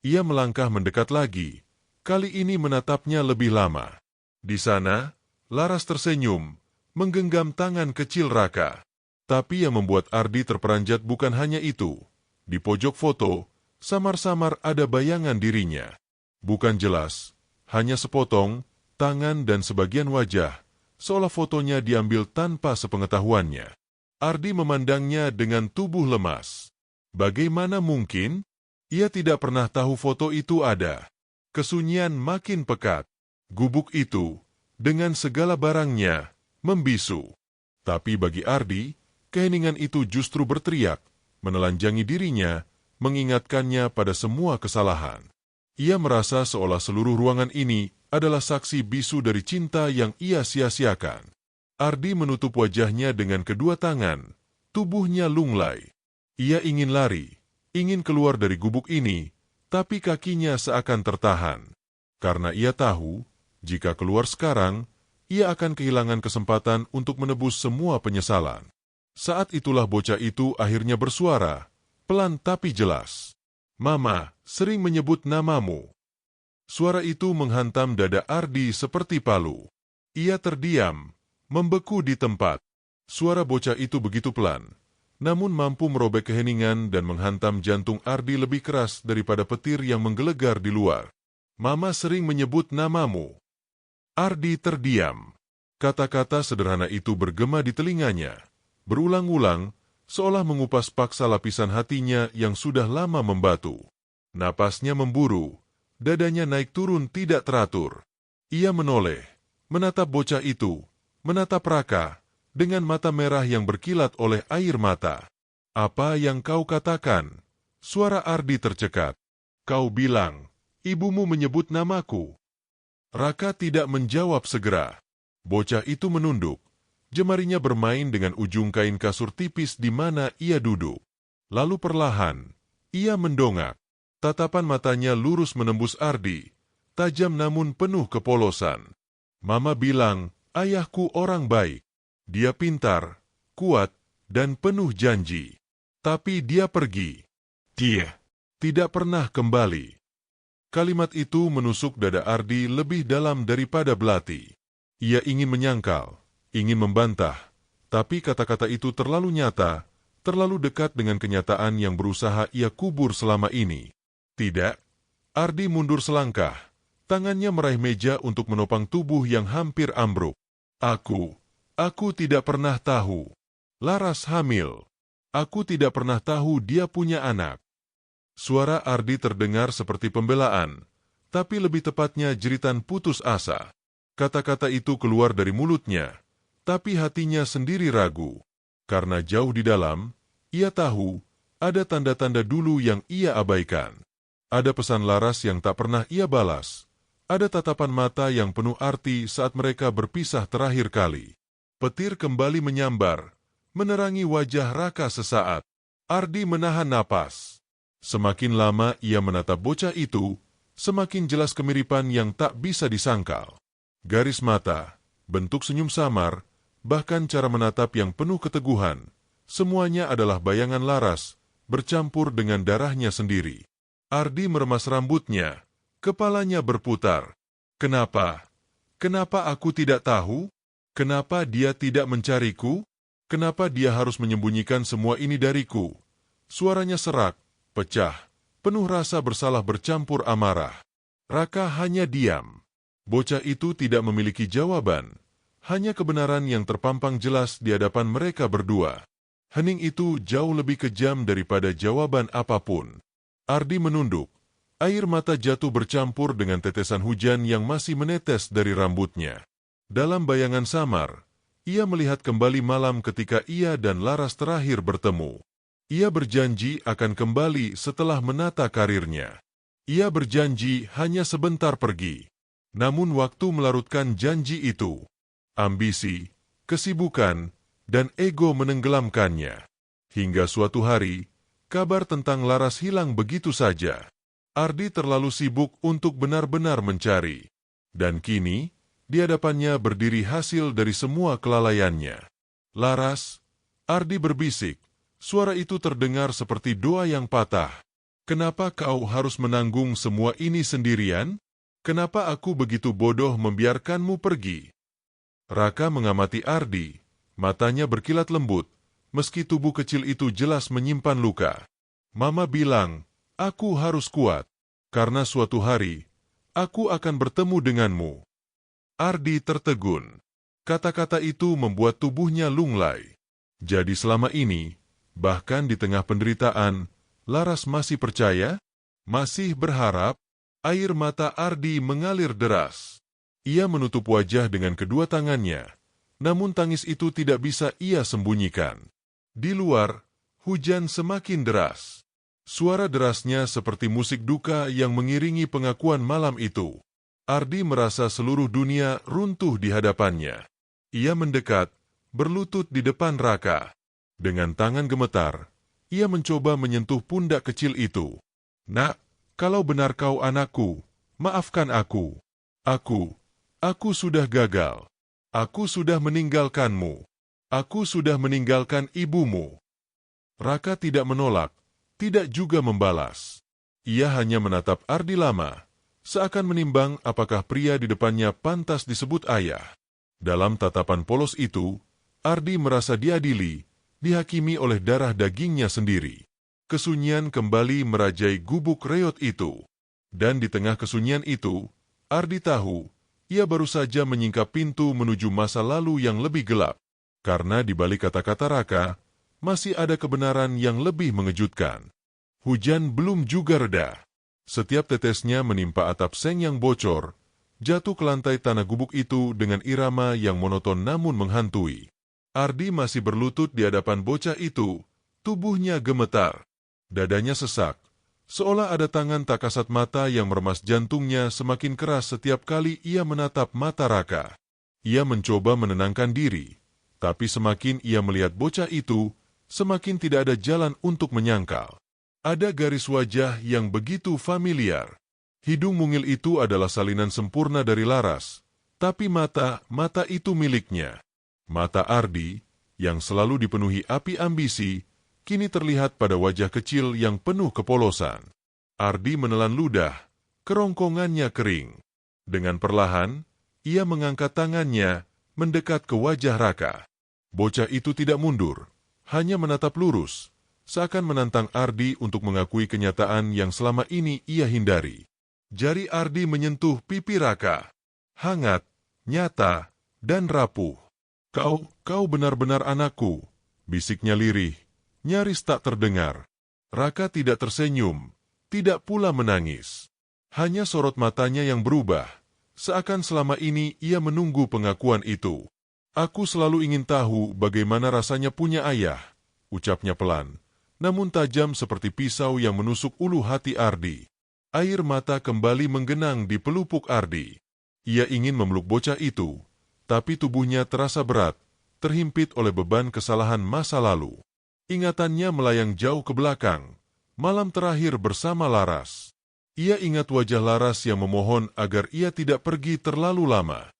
S1: Ia melangkah mendekat lagi, kali ini menatapnya lebih lama. Di sana, Laras tersenyum, menggenggam tangan kecil Raka. Tapi yang membuat Ardi terperanjat bukan hanya itu. Di pojok foto, samar-samar ada bayangan dirinya. Bukan jelas, hanya sepotong, tangan dan sebagian wajah, seolah fotonya diambil tanpa sepengetahuannya. Ardi memandangnya dengan tubuh lemas. Bagaimana mungkin? Ia tidak pernah tahu foto itu ada. Kesunyian makin pekat. Gubuk itu, dengan segala barangnya, membisu. Tapi bagi Ardi, keheningan itu justru berteriak, menelanjangi dirinya, mengingatkannya pada semua kesalahan. Ia merasa seolah seluruh ruangan ini adalah saksi bisu dari cinta yang ia sia-siakan. Ardi menutup wajahnya dengan kedua tangan, tubuhnya lunglai. Ia ingin lari, ingin keluar dari gubuk ini, tapi kakinya seakan tertahan. Karena ia tahu, jika keluar sekarang, ia akan kehilangan kesempatan untuk menebus semua penyesalan. Saat itulah bocah itu akhirnya bersuara, pelan tapi jelas. "Mama sering menyebut namamu." Suara itu menghantam dada Ardi seperti palu. Ia terdiam, membeku di tempat. Suara bocah itu begitu pelan, namun mampu merobek keheningan dan menghantam jantung Ardi lebih keras daripada petir yang menggelegar di luar. "Mama sering menyebut namamu." Ardi terdiam. Kata-kata sederhana itu bergema di telinganya, berulang-ulang, seolah mengupas paksa lapisan hatinya yang sudah lama membatu. Napasnya memburu, dadanya naik turun tidak teratur. Ia menoleh, menatap bocah itu, menatap Raka, dengan mata merah yang berkilat oleh air mata. "Apa yang kau katakan?" Suara Ardi tercekat. "Kau bilang, ibumu menyebut namaku." Raka tidak menjawab segera. Bocah itu menunduk. Jemarinya bermain dengan ujung kain kasur tipis di mana ia duduk. Lalu perlahan, ia mendongak. Tatapan matanya lurus menembus Ardi, tajam namun penuh kepolosan. "Mama bilang, ayahku orang baik. Dia pintar, kuat, dan penuh janji. Tapi dia pergi. Dia tidak pernah kembali." Kalimat itu menusuk dada Ardi lebih dalam daripada belati. Ia ingin menyangkal, ingin membantah, tapi kata-kata itu terlalu nyata, terlalu dekat dengan kenyataan yang berusaha ia kubur selama ini. "Tidak." Ardi mundur selangkah, tangannya meraih meja untuk menopang tubuh yang hampir ambruk. Aku tidak pernah tahu. Laras hamil. Aku tidak pernah tahu dia punya anak." Suara Ardi terdengar seperti pembelaan, tapi lebih tepatnya jeritan putus asa. Kata-kata itu keluar dari mulutnya, tapi hatinya sendiri ragu. Karena jauh di dalam, ia tahu ada tanda-tanda dulu yang ia abaikan. Ada pesan Laras yang tak pernah ia balas. Ada tatapan mata yang penuh arti saat mereka berpisah terakhir kali. Petir kembali menyambar, menerangi wajah Raka sesaat. Ardi menahan napas. Semakin lama ia menatap bocah itu, semakin jelas kemiripan yang tak bisa disangkal. Garis mata, bentuk senyum samar, bahkan cara menatap yang penuh keteguhan, semuanya adalah bayangan Laras, bercampur dengan darahnya sendiri. Ardi meremas rambutnya, kepalanya berputar. Kenapa? Kenapa aku tidak tahu? Kenapa dia tidak mencariku? Kenapa dia harus menyembunyikan semua ini dariku? Suaranya serak, pecah, penuh rasa bersalah bercampur amarah. Raka hanya diam. Bocah itu tidak memiliki jawaban, hanya kebenaran yang terpampang jelas di hadapan mereka berdua. Hening itu jauh lebih kejam daripada jawaban apapun. Ardi menunduk. Air mata jatuh bercampur dengan tetesan hujan yang masih menetes dari rambutnya. Dalam bayangan samar, ia melihat kembali malam ketika ia dan Laras terakhir bertemu. Ia berjanji akan kembali setelah menata karirnya. Ia berjanji hanya sebentar pergi. Namun waktu melarutkan janji itu. Ambisi, kesibukan, dan ego menenggelamkannya. Hingga suatu hari, kabar tentang Laras hilang begitu saja. Ardi terlalu sibuk untuk benar-benar mencari. Dan kini, di hadapannya berdiri hasil dari semua kelalaiannya. "Laras," Ardi berbisik. Suara itu terdengar seperti doa yang patah. "Kenapa kau harus menanggung semua ini sendirian? Kenapa aku begitu bodoh membiarkanmu pergi?" Raka mengamati Ardi, matanya berkilat lembut, meski tubuh kecil itu jelas menyimpan luka. "Mama bilang, aku harus kuat, karena suatu hari, aku akan bertemu denganmu." Ardi tertegun. Kata-kata itu membuat tubuhnya lunglai. Jadi selama ini, bahkan di tengah penderitaan, Laras masih percaya? Masih berharap? Air mata Ardi mengalir deras. Ia menutup wajah dengan kedua tangannya, namun tangis itu tidak bisa ia sembunyikan. Di luar, hujan semakin deras. Suara derasnya seperti musik duka yang mengiringi pengakuan malam itu. Ardi merasa seluruh dunia runtuh di hadapannya. Ia mendekat, berlutut di depan Raka. Dengan tangan gemetar, ia mencoba menyentuh pundak kecil itu. "Nak, kalau benar kau anakku, maafkan aku. Aku sudah gagal. Aku sudah meninggalkanmu. Aku sudah meninggalkan ibumu." Raka tidak menolak, tidak juga membalas. Ia hanya menatap Ardi lama, seakan menimbang apakah pria di depannya pantas disebut ayah. Dalam tatapan polos itu, Ardi merasa diadili, dihakimi oleh darah dagingnya sendiri. Kesunyian kembali merajai gubuk reot itu. Dan di tengah kesunyian itu, Ardi tahu, ia baru saja menyingkap pintu menuju masa lalu yang lebih gelap. Karena di balik kata-kata Raka, masih ada kebenaran yang lebih mengejutkan. Hujan belum juga reda. Setiap tetesnya menimpa atap seng yang bocor, jatuh ke lantai tanah gubuk itu dengan irama yang monoton namun menghantui. Ardi masih berlutut di hadapan bocah itu, tubuhnya gemetar. Dadanya sesak, seolah ada tangan tak kasat mata yang meremas jantungnya semakin keras setiap kali ia menatap mata Raka. Ia mencoba menenangkan diri, tapi semakin ia melihat bocah itu, semakin tidak ada jalan untuk menyangkal. Ada garis wajah yang begitu familiar. Hidung mungil itu adalah salinan sempurna dari Laras, tapi mata itu miliknya. Mata Ardi, yang selalu dipenuhi api ambisi, kini terlihat pada wajah kecil yang penuh kepolosan. Ardi menelan ludah, kerongkongannya kering. Dengan perlahan, ia mengangkat tangannya, mendekat ke wajah Raka. Bocah itu tidak mundur, hanya menatap lurus, seakan menantang Ardi untuk mengakui kenyataan yang selama ini ia hindari. Jari Ardi menyentuh pipi Raka. Hangat, nyata, dan rapuh. Kau benar-benar anakku, bisiknya lirih, nyaris tak terdengar. Raka tidak tersenyum, tidak pula menangis. Hanya sorot matanya yang berubah, seakan selama ini ia menunggu pengakuan itu. Aku selalu ingin tahu bagaimana rasanya punya ayah, ucapnya pelan, namun tajam seperti pisau yang menusuk ulu hati Ardi. Air mata kembali menggenang di pelupuk Ardi. Ia ingin memeluk bocah itu, tapi tubuhnya terasa berat, terhimpit oleh beban kesalahan masa lalu. Ingatannya melayang jauh ke belakang, malam terakhir bersama Laras. Ia ingat wajah Laras yang memohon agar ia tidak pergi terlalu lama.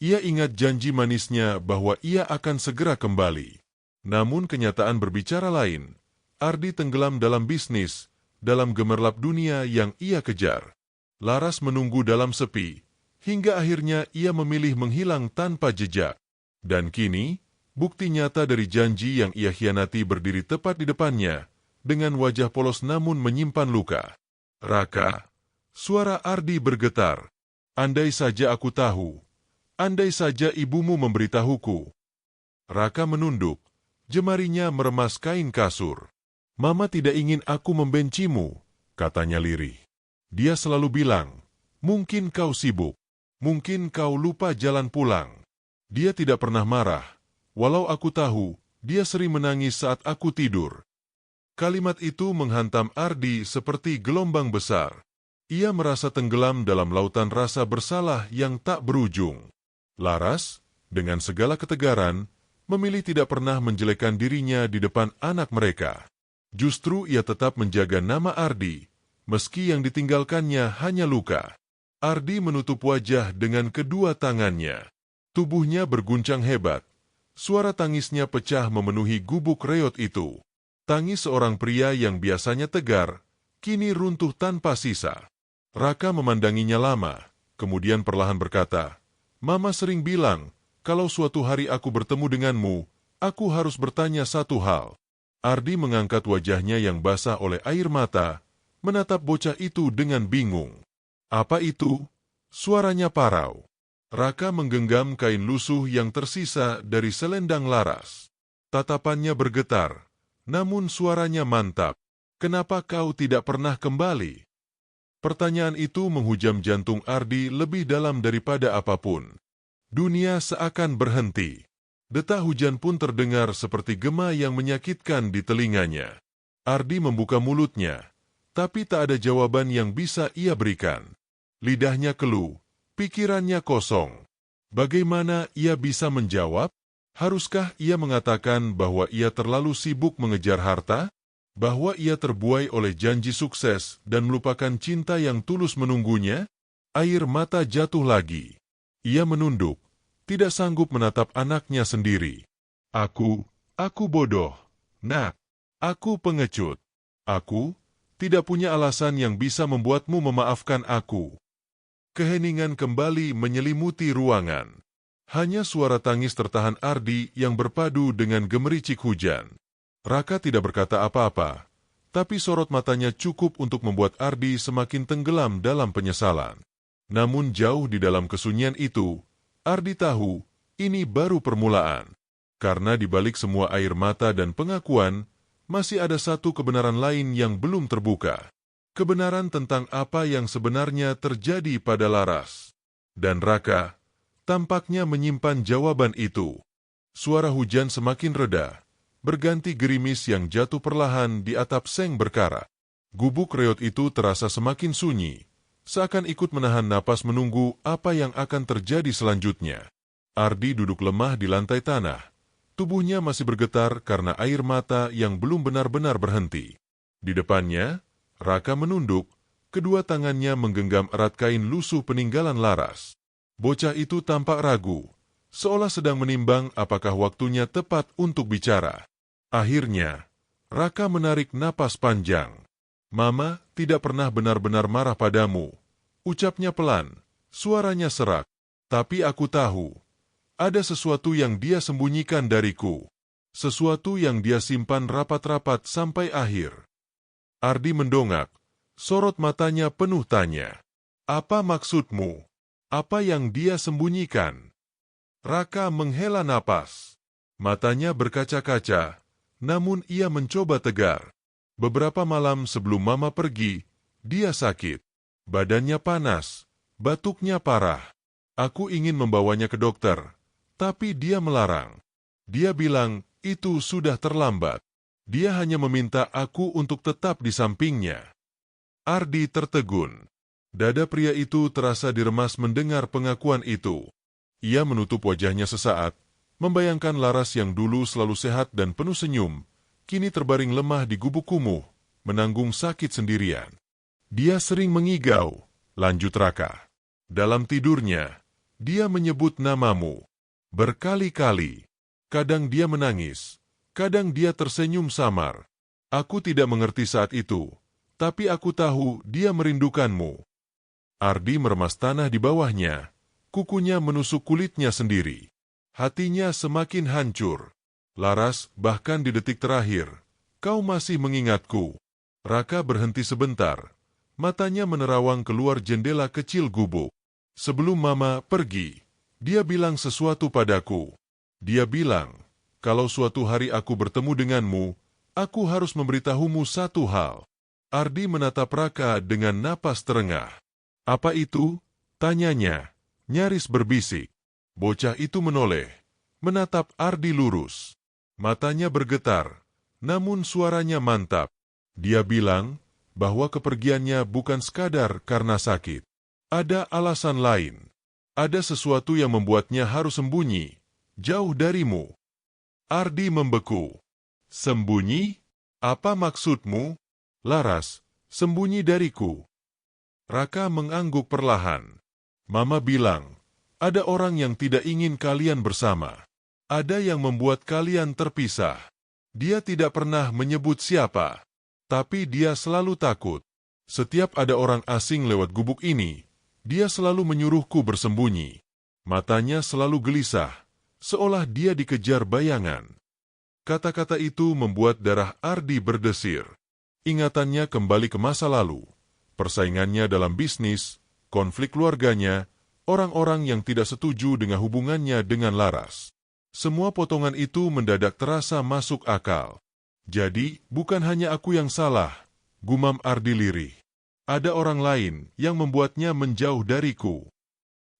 S1: Ia ingat janji manisnya bahwa ia akan segera kembali. Namun kenyataan berbicara lain. Ardi tenggelam dalam bisnis, dalam gemerlap dunia yang ia kejar. Laras menunggu dalam sepi, hingga akhirnya ia memilih menghilang tanpa jejak. Dan kini, bukti nyata dari janji yang ia khianati berdiri tepat di depannya, dengan wajah polos namun menyimpan luka. Raka, suara Ardi bergetar. Andai saja aku tahu, andai saja ibumu memberitahuku. Raka menunduk, jemarinya meremas kain kasur. Mama tidak ingin aku membencimu, katanya lirih. Dia selalu bilang, mungkin kau sibuk, mungkin kau lupa jalan pulang. Dia tidak pernah marah, walau aku tahu, dia sering menangis saat aku tidur. Kalimat itu menghantam Ardi seperti gelombang besar. Ia merasa tenggelam dalam lautan rasa bersalah yang tak berujung. Laras, dengan segala ketegaran, memilih tidak pernah menjelekkan dirinya di depan anak mereka. Justru ia tetap menjaga nama Ardi, meski yang ditinggalkannya hanya luka. Ardi menutup wajah dengan kedua tangannya. Tubuhnya berguncang hebat. Suara tangisnya pecah memenuhi gubuk reot itu. Tangis seorang pria yang biasanya tegar, kini runtuh tanpa sisa. Raka memandanginya lama, kemudian perlahan berkata, Mama sering bilang, kalau suatu hari aku bertemu denganmu, aku harus bertanya satu hal. Ardi mengangkat wajahnya yang basah oleh air mata, menatap bocah itu dengan bingung. Apa itu? Suaranya parau. Raka menggenggam kain lusuh yang tersisa dari selendang Laras. Tatapannya bergetar, namun suaranya mantap. Kenapa kau tidak pernah kembali? Pertanyaan itu menghujam jantung Ardi lebih dalam daripada apapun. Dunia seakan berhenti. Detak hujan pun terdengar seperti gema yang menyakitkan di telinganya. Ardi membuka mulutnya, tapi tak ada jawaban yang bisa ia berikan. Lidahnya keluh, pikirannya kosong. Bagaimana ia bisa menjawab? Haruskah ia mengatakan bahwa ia terlalu sibuk mengejar harta? Bahwa ia terbuai oleh janji sukses dan melupakan cinta yang tulus menunggunya? Air mata jatuh lagi. Ia menunduk, tidak sanggup menatap anaknya sendiri. Aku bodoh, nak. Aku pengecut. Aku tidak punya alasan yang bisa membuatmu memaafkan aku. Keheningan kembali menyelimuti ruangan. Hanya suara tangis tertahan Ardi yang berpadu dengan gemericik hujan. Raka tidak berkata apa-apa, tapi sorot matanya cukup untuk membuat Ardi semakin tenggelam dalam penyesalan. Namun jauh di dalam kesunyian itu, Ardi tahu ini baru permulaan. Karena di balik semua air mata dan pengakuan, masih ada satu kebenaran lain yang belum terbuka. Kebenaran tentang apa yang sebenarnya terjadi pada Laras. Dan Raka tampaknya menyimpan jawaban itu. Suara hujan semakin reda, berganti gerimis yang jatuh perlahan di atap seng berkarat. Gubuk reot itu terasa semakin sunyi, seakan ikut menahan napas menunggu apa yang akan terjadi selanjutnya. Ardi duduk lemah di lantai tanah. Tubuhnya masih bergetar karena air mata yang belum benar-benar berhenti. Di depannya, Raka menunduk, kedua tangannya menggenggam erat kain lusuh peninggalan Laras. Bocah itu tampak ragu, seolah sedang menimbang apakah waktunya tepat untuk bicara. Akhirnya, Raka menarik napas panjang. "Mama tidak pernah benar-benar marah padamu," ucapnya pelan, suaranya serak. "Tapi aku tahu, ada sesuatu yang dia sembunyikan dariku. Sesuatu yang dia simpan rapat-rapat sampai akhir." Ardi mendongak, sorot matanya penuh tanya. "Apa maksudmu? Apa yang dia sembunyikan?" Raka menghela napas. Matanya berkaca-kaca, namun ia mencoba tegar. "Beberapa malam sebelum Mama pergi, dia sakit. Badannya panas, batuknya parah. Aku ingin membawanya ke dokter, tapi dia melarang. Dia bilang itu sudah terlambat. Dia hanya meminta aku untuk tetap di sampingnya." Ardi tertegun. Dada pria itu terasa diremas mendengar pengakuan itu. Ia menutup wajahnya sesaat, membayangkan Laras yang dulu selalu sehat dan penuh senyum, kini terbaring lemah di gubuk kumuh, menanggung sakit sendirian. "Dia sering mengigau," lanjut Raka. "Dalam tidurnya, dia menyebut namamu. Berkali-kali. Kadang dia menangis, kadang dia tersenyum samar. Aku tidak mengerti saat itu, tapi aku tahu dia merindukanmu." Ardi meremas tanah di bawahnya, kukunya menusuk kulitnya sendiri. Hatinya semakin hancur. "Laras, bahkan di detik terakhir, kau masih mengingatku." Raka berhenti sebentar, matanya menerawang keluar jendela kecil gubuk. "Sebelum Mama pergi, dia bilang sesuatu padaku. Dia bilang, kalau suatu hari aku bertemu denganmu, aku harus memberitahumu satu hal." Ardi menatap Raka dengan napas terengah. "Apa itu?" tanyanya, nyaris berbisik. Bocah itu menoleh, menatap Ardi lurus. Matanya bergetar, namun suaranya mantap. Dia bilang bahwa kepergiannya bukan sekadar karena sakit. Ada alasan lain. Ada sesuatu yang membuatnya harus sembunyi, jauh darimu. Ardi membeku. "Sembunyi? Apa maksudmu?" "Laras, sembunyi dariku." Raka mengangguk perlahan. "Mama bilang, ada orang yang tidak ingin kalian bersama. Ada yang membuat kalian terpisah. Dia tidak pernah menyebut siapa, tapi dia selalu takut. Setiap ada orang asing lewat gubuk ini, dia selalu menyuruhku bersembunyi. Matanya selalu gelisah, seolah dia dikejar bayangan." Kata-kata itu membuat darah Ardi berdesir. Ingatannya kembali ke masa lalu. Persaingannya dalam bisnis, konflik keluarganya, orang-orang yang tidak setuju dengan hubungannya dengan Laras. Semua potongan itu mendadak terasa masuk akal. "Jadi, bukan hanya aku yang salah," gumam Ardi lirih. "Ada orang lain yang membuatnya menjauh dariku."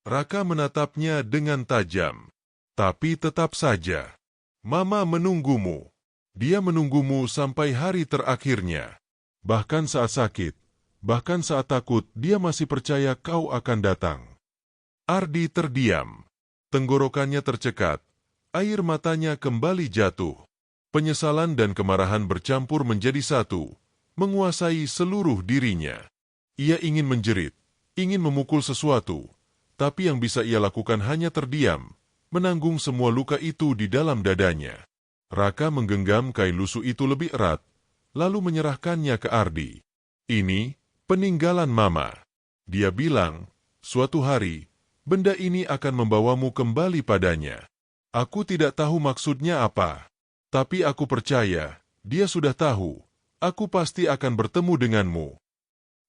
S1: Raka menatapnya dengan tajam. "Tapi tetap saja, Mama menunggumu. Dia menunggumu sampai hari terakhirnya. Bahkan saat sakit, bahkan saat takut, dia masih percaya kau akan datang." Ardi terdiam. Tenggorokannya tercekat. Air matanya kembali jatuh. Penyesalan dan kemarahan bercampur menjadi satu, menguasai seluruh dirinya. Ia ingin menjerit, ingin memukul sesuatu, tapi yang bisa ia lakukan hanya terdiam, menanggung semua luka itu di dalam dadanya. Raka menggenggam kain lusuh itu lebih erat, lalu menyerahkannya ke Ardi. "Ini peninggalan Mama." Dia bilang, Suatu hari, benda ini akan membawamu kembali padanya. Aku tidak tahu maksudnya apa, tapi aku percaya, dia sudah tahu. Aku pasti akan bertemu denganmu.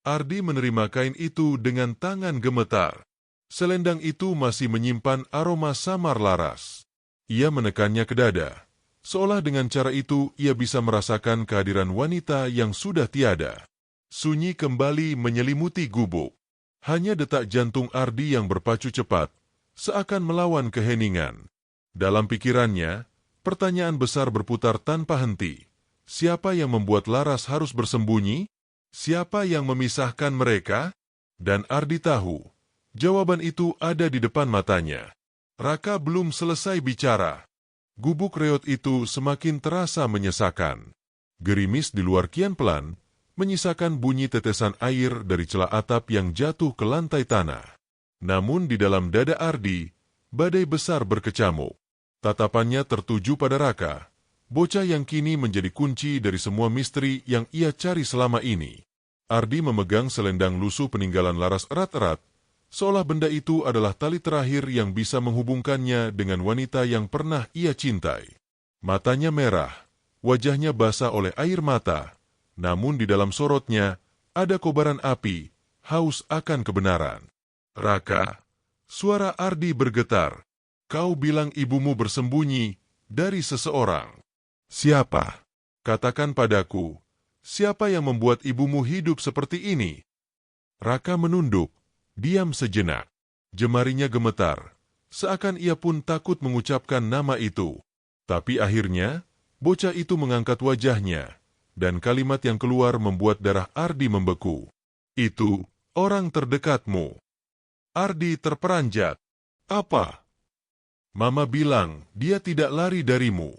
S1: Ardi menerima kain itu dengan tangan gemetar. Selendang itu masih menyimpan aroma samar Laras. Ia menekannya ke dada. Seolah dengan cara itu ia bisa merasakan kehadiran wanita yang sudah tiada. Sunyi kembali menyelimuti gubuk. Hanya detak jantung Ardi yang berpacu cepat, seakan melawan keheningan. Dalam pikirannya, pertanyaan besar berputar tanpa henti. Siapa yang membuat Laras harus bersembunyi? Siapa yang memisahkan mereka? Dan Ardi tahu, jawaban itu ada di depan matanya. Raka belum selesai bicara. Gubuk reot itu semakin terasa menyesakan. Gerimis di luar kian pelan, menyisakan bunyi tetesan air dari celah atap yang jatuh ke lantai tanah. Namun di dalam dada Ardi, badai besar berkecamuk. Tatapannya tertuju pada Raka, bocah yang kini menjadi kunci dari semua misteri yang ia cari selama ini. Ardi memegang selendang lusuh peninggalan Laras erat-erat, seolah benda itu adalah tali terakhir yang bisa menghubungkannya dengan wanita yang pernah ia cintai. Matanya merah, wajahnya basah oleh air mata, namun di dalam sorotnya ada kobaran api, haus akan kebenaran. Raka, suara Ardi bergetar. Kau bilang ibumu bersembunyi dari seseorang. Siapa? Katakan padaku, siapa yang membuat ibumu hidup seperti ini? Raka menunduk, diam sejenak. Jemarinya gemetar, seakan ia pun takut mengucapkan nama itu. Tapi akhirnya, bocah itu mengangkat wajahnya, dan kalimat yang keluar membuat darah Ardi membeku. Itu, orang terdekatmu. Ardi terperanjat. Apa? Mama bilang, dia tidak lari darimu.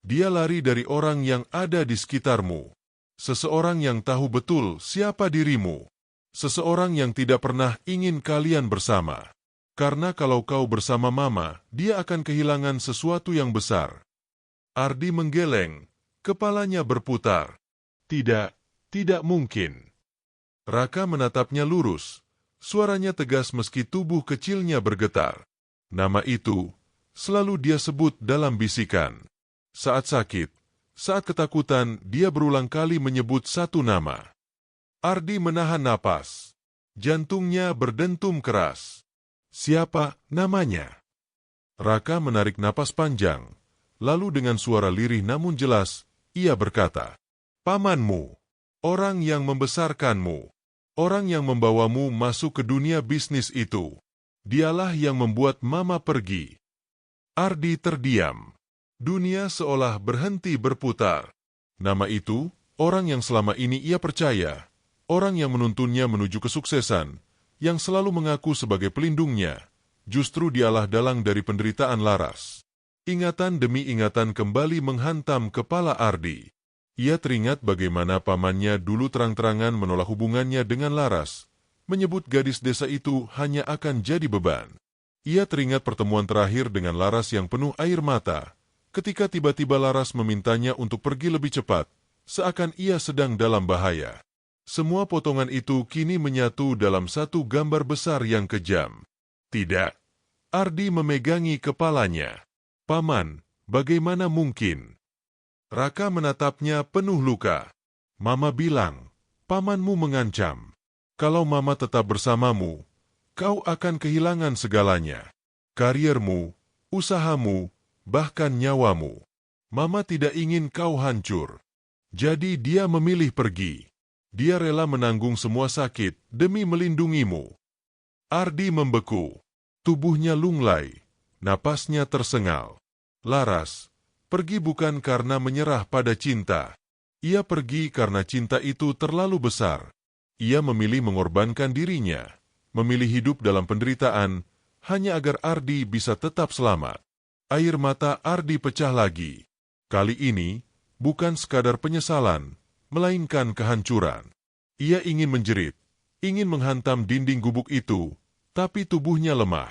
S1: Dia lari dari orang yang ada di sekitarmu. Seseorang yang tahu betul siapa dirimu. Seseorang yang tidak pernah ingin kalian bersama. Karena kalau kau bersama Mama, dia akan kehilangan sesuatu yang besar. Ardi menggeleng, kepalanya berputar. Tidak mungkin. Raka menatapnya lurus. Suaranya tegas meski tubuh kecilnya bergetar. Nama itu selalu dia sebut dalam bisikan. Saat sakit, saat ketakutan, dia berulang kali menyebut satu nama. Ardi menahan napas. Jantungnya berdentum keras. Siapa namanya? Raka menarik napas panjang. Lalu dengan suara lirih namun jelas, ia berkata, Pamanmu, orang yang membesarkanmu, orang yang membawamu masuk ke dunia bisnis itu. Dialah yang membuat Mama pergi. Ardi terdiam. Dunia seolah berhenti berputar. Nama itu, orang yang selama ini ia percaya, orang yang menuntunnya menuju kesuksesan, yang selalu mengaku sebagai pelindungnya, justru dialah dalang dari penderitaan Laras. Ingatan demi ingatan kembali menghantam kepala Ardi. Ia teringat bagaimana pamannya dulu terang-terangan menolak hubungannya dengan Laras, menyebut gadis desa itu hanya akan jadi beban. Ia teringat pertemuan terakhir dengan Laras yang penuh air mata, ketika tiba-tiba Laras memintanya untuk pergi lebih cepat, seakan ia sedang dalam bahaya. Semua potongan itu kini menyatu dalam satu gambar besar yang kejam. Tidak. Ardi memegangi kepalanya. Paman, bagaimana mungkin? Raka menatapnya penuh luka. Mama bilang, pamanmu mengancam. Kalau Mama tetap bersamamu, kau akan kehilangan segalanya. Kariermu, usahamu, bahkan nyawamu. Mama tidak ingin kau hancur. Jadi dia memilih pergi. Dia rela menanggung semua sakit demi melindungimu. Ardi membeku. Tubuhnya lunglai. Napasnya tersengal. Laras, pergi bukan karena menyerah pada cinta. Ia pergi karena cinta itu terlalu besar. Ia memilih mengorbankan dirinya. Memilih hidup dalam penderitaan, hanya agar Ardi bisa tetap selamat. Air mata Ardi pecah lagi. Kali ini, bukan sekadar penyesalan, melainkan kehancuran. Ia ingin menjerit, ingin menghantam dinding gubuk itu, tapi tubuhnya lemah.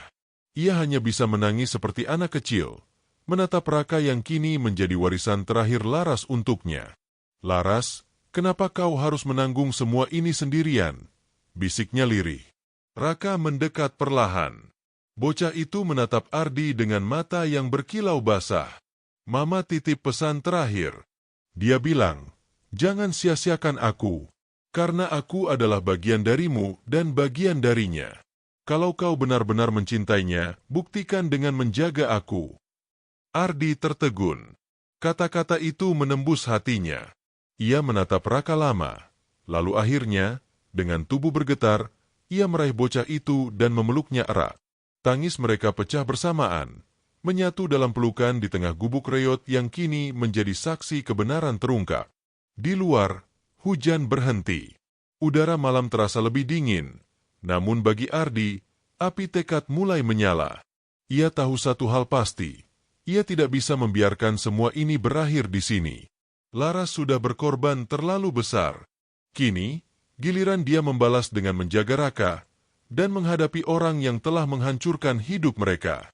S1: Ia hanya bisa menangis seperti anak kecil, menatap Raka yang kini menjadi warisan terakhir Laras untuknya. Laras, kenapa kau harus menanggung semua ini sendirian? Bisiknya lirih. Raka mendekat perlahan. Bocah itu menatap Ardi dengan mata yang berkilau basah. Mama titip pesan terakhir. Dia bilang, "Jangan sia-siakan aku, karena aku adalah bagian darimu dan bagian darinya. Kalau kau benar-benar mencintainya, buktikan dengan menjaga aku." Ardi tertegun. Kata-kata itu menembus hatinya. Ia menatap Raka lama. Lalu akhirnya, dengan tubuh bergetar, ia meraih bocah itu dan memeluknya erat. Tangis mereka pecah bersamaan, menyatu dalam pelukan di tengah gubuk reot yang kini menjadi saksi kebenaran terungkap. Di luar, hujan berhenti. Udara malam terasa lebih dingin. Namun bagi Ardi, api tekad mulai menyala. Ia tahu satu hal pasti. Ia tidak bisa membiarkan semua ini berakhir di sini. Laras sudah berkorban terlalu besar. Kini, giliran dia membalas dengan menjaga Raka dan menghadapi orang yang telah menghancurkan hidup mereka.